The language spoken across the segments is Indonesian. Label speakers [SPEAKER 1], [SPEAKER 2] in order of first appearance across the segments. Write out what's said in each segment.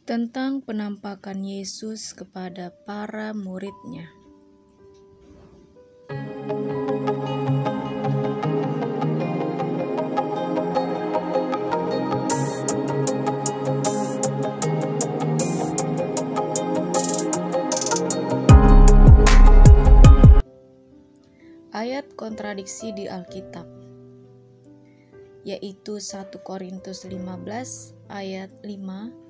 [SPEAKER 1] Tentang penampakan Yesus kepada para murid-Nya. Ayat kontradiksi di Alkitab, yaitu 1 Korintus 15 ayat 5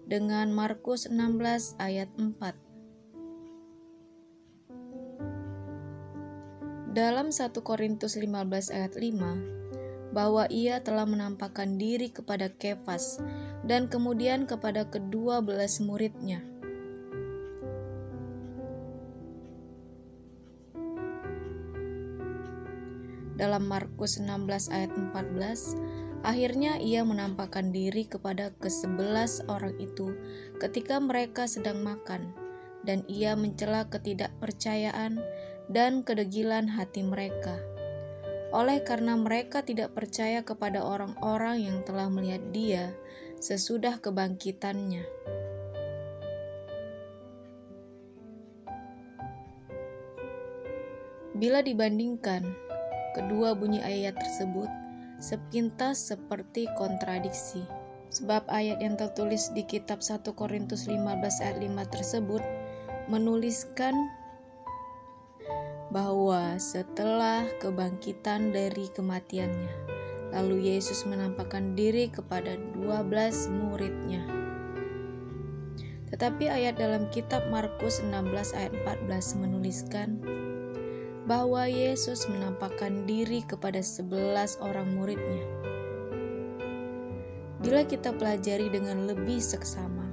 [SPEAKER 1] dengan Markus 16 ayat 4. Dalam 1 Korintus 15 ayat 5, bahwa ia telah menampakkan diri kepada Kefas dan kemudian kepada ke-12 murid-Nya. Dalam Markus 16 ayat 14, akhirnya ia menampakkan diri kepada ke-11 orang itu ketika mereka sedang makan, dan ia mencela ketidakpercayaan dan kedegilan hati mereka. Oleh karena mereka tidak percaya kepada orang-orang yang telah melihat dia sesudah kebangkitannya. Bila dibandingkan, kedua bunyi ayat tersebut sepintas seperti kontradiksi. Sebab ayat yang tertulis di kitab 1 Korintus 15 ayat 5 tersebut menuliskan bahwa setelah kebangkitan dari kematiannya, lalu Yesus menampakkan diri kepada 12 murid-Nya. Tetapi ayat dalam kitab Markus 16 ayat 14 menuliskan bahwa Yesus menampakkan diri kepada 11 orang murid-Nya. Bila kita pelajari dengan lebih seksama,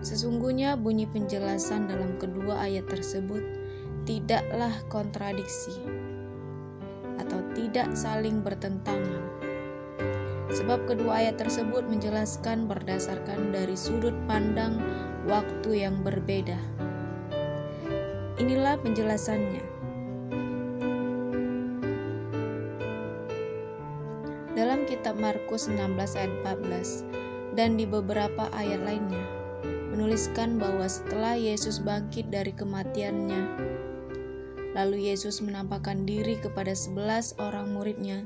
[SPEAKER 1] sesungguhnya bunyi penjelasan dalam kedua ayat tersebut tidaklah kontradiksi atau tidak saling bertentangan. Sebab kedua ayat tersebut menjelaskan berdasarkan dari sudut pandang waktu yang berbeda. Inilah penjelasannya. Dalam kitab Markus 16 ayat 14 dan di beberapa ayat lainnya menuliskan bahwa setelah Yesus bangkit dari kematiannya, lalu Yesus menampakkan diri kepada 11 orang murid-Nya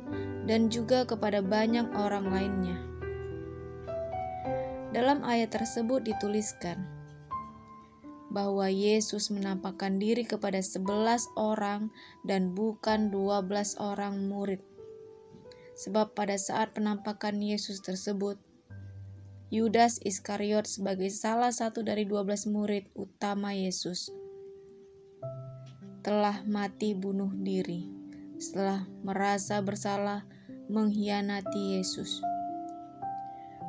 [SPEAKER 1] dan juga kepada banyak orang lainnya. Dalam ayat tersebut dituliskan bahwa Yesus menampakkan diri kepada 11 orang dan bukan 12 orang murid. Sebab pada saat penampakan Yesus tersebut, Yudas Iskariot sebagai salah satu dari 12 murid utama Yesus telah mati bunuh diri setelah merasa bersalah mengkhianati Yesus.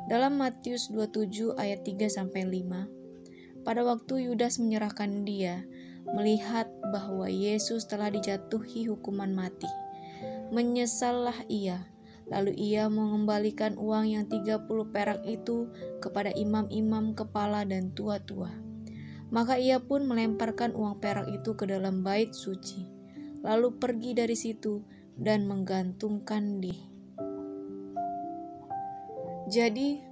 [SPEAKER 1] Dalam Matius 27 ayat 3-5, pada waktu Yudas menyerahkan dia, melihat bahwa Yesus telah dijatuhi hukuman mati, menyesallah ia. Lalu ia mengembalikan uang yang 30 perak itu kepada imam-imam kepala dan tua-tua. Maka ia pun melemparkan uang perak itu ke dalam bait suci, lalu pergi dari situ dan menggantungkan diri. Jadi,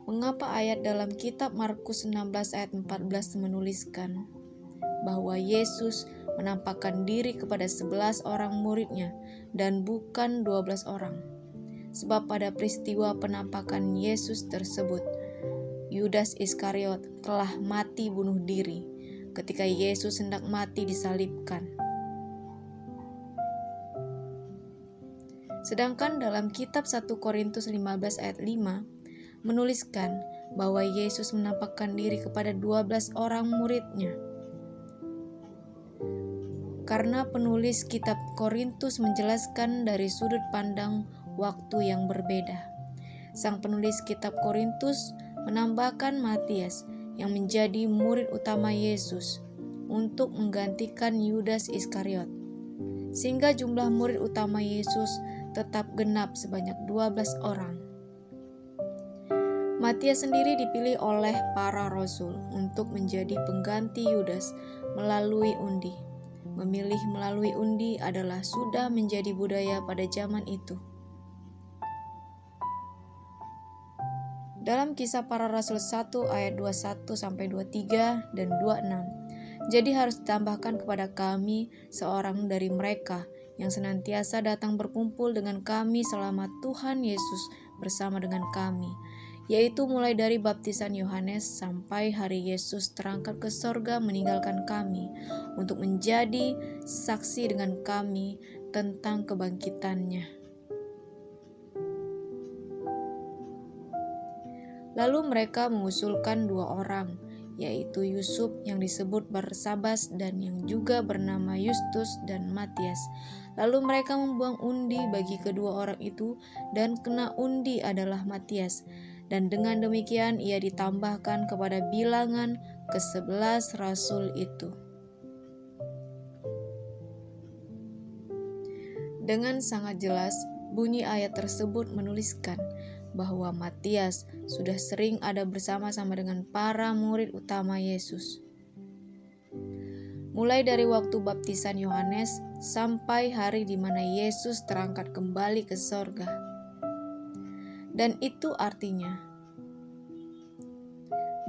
[SPEAKER 1] mengapa ayat dalam kitab Markus 16 ayat 14 menuliskan bahwa Yesus menampakkan diri kepada 11 orang murid-Nya dan bukan 12 orang? Sebab pada peristiwa penampakan Yesus tersebut, Yudas Iskariot telah mati bunuh diri ketika Yesus hendak mati disalibkan. Sedangkan dalam kitab 1 Korintus 15 ayat 5 menuliskan bahwa Yesus menampakkan diri kepada 12 orang murid-Nya. Karena penulis kitab Korintus menjelaskan dari sudut pandang waktu yang berbeda, sang penulis kitab Korintus menambahkan Matias yang menjadi murid utama Yesus untuk menggantikan Yudas Iskariot, sehingga jumlah murid utama Yesus tetap genap sebanyak 12 orang. Matias sendiri dipilih oleh para rasul untuk menjadi pengganti Yudas melalui undi. Memilih melalui undi adalah sudah menjadi budaya pada zaman itu. Dalam Kisah Para Rasul 1 ayat 21-23 dan 26. Jadi harus ditambahkan kepada kami seorang dari mereka yang senantiasa datang berkumpul dengan kami selama Tuhan Yesus bersama dengan kami, yaitu mulai dari baptisan Yohanes sampai hari Yesus terangkat ke sorga meninggalkan kami untuk menjadi saksi dengan kami tentang kebangkitannya. Lalu mereka mengusulkan 2 orang, yaitu Yusuf yang disebut Barsabas dan yang juga bernama Yustus dan Matias. Lalu mereka membuang undi bagi kedua orang itu, dan kena undi adalah Matias. Dan dengan demikian ia ditambahkan kepada bilangan ke-11 rasul itu. Dengan sangat jelas, bunyi ayat tersebut menuliskan bahwa Matias sudah sering ada bersama-sama dengan para murid utama Yesus. Mulai dari waktu baptisan Yohanes sampai hari di mana Yesus terangkat kembali ke sorga. Dan itu artinya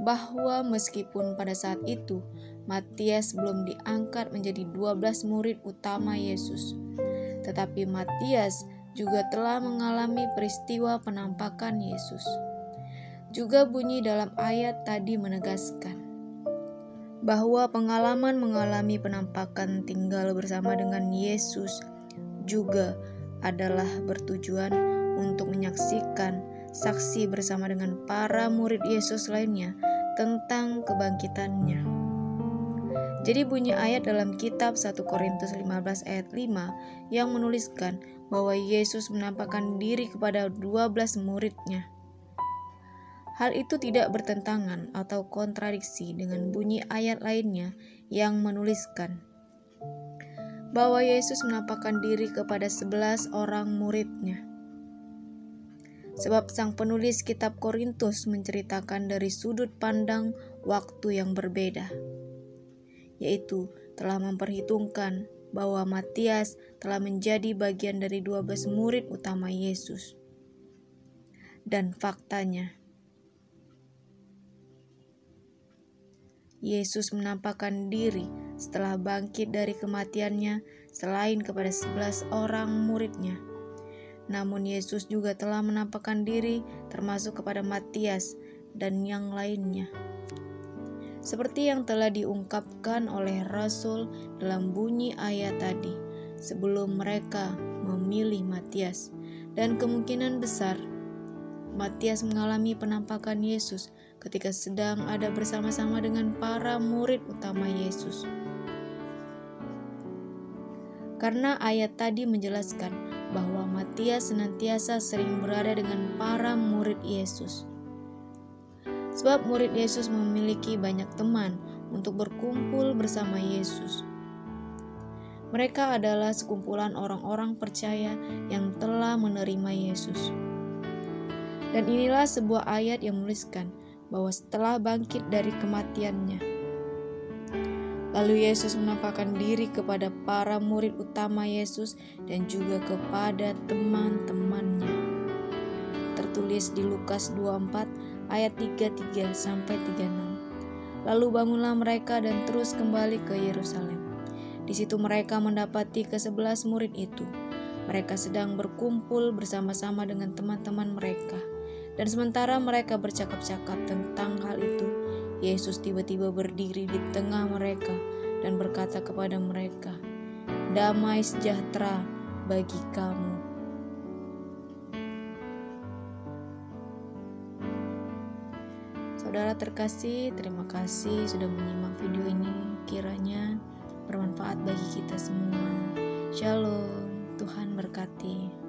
[SPEAKER 1] bahwa meskipun pada saat itu Matias belum diangkat menjadi 12 murid utama Yesus, tetapi Matias juga telah mengalami peristiwa penampakan Yesus. Juga bunyi dalam ayat tadi menegaskan bahwa pengalaman mengalami penampakan tinggal bersama dengan Yesus juga adalah bertujuan untuk menyaksikan saksi bersama dengan para murid Yesus lainnya tentang kebangkitannya. Jadi bunyi ayat dalam kitab 1 Korintus 15 ayat 5 yang menuliskan bahwa Yesus menampakkan diri kepada 12 muridnya. Hal itu tidak bertentangan atau kontradiksi dengan bunyi ayat lainnya yang menuliskan bahwa Yesus menampakkan diri kepada 11 orang muridnya. Sebab sang penulis kitab Korintus menceritakan dari sudut pandang waktu yang berbeda, yaitu telah memperhitungkan bahwa Matias telah menjadi bagian dari 12 murid utama Yesus. Dan faktanya, Yesus menampakkan diri setelah bangkit dari kematiannya selain kepada 11 orang muridnya. Namun Yesus juga telah menampakkan diri termasuk kepada Matias dan yang lainnya. Seperti yang telah diungkapkan oleh Rasul dalam bunyi ayat tadi, sebelum mereka memilih Matias. Dan kemungkinan besar, Matias mengalami penampakan Yesus ketika sedang ada bersama-sama dengan para murid utama Yesus. Karena ayat tadi menjelaskan bahwa Matias senantiasa sering berada dengan para murid Yesus. Sebab murid Yesus memiliki banyak teman untuk berkumpul bersama Yesus. Mereka adalah sekumpulan orang-orang percaya yang telah menerima Yesus. Dan inilah sebuah ayat yang menuliskan bahwa setelah bangkit dari kematiannya, lalu Yesus menampakkan diri kepada para murid utama Yesus dan juga kepada teman-temannya. Tertulis di Lukas 24 ayat 33-36. Lalu bangunlah mereka dan terus kembali ke Yerusalem. Di situ mereka mendapati ke-11 murid itu. Mereka sedang berkumpul bersama-sama dengan teman-teman mereka. Dan sementara mereka bercakap-cakap tentang hal itu, Yesus tiba-tiba berdiri di tengah mereka dan berkata kepada mereka, "Damai sejahtera bagi kamu." Saudara terkasih, terima kasih sudah menyimak video ini. Kiranya bermanfaat bagi kita semua. Shalom, Tuhan berkati.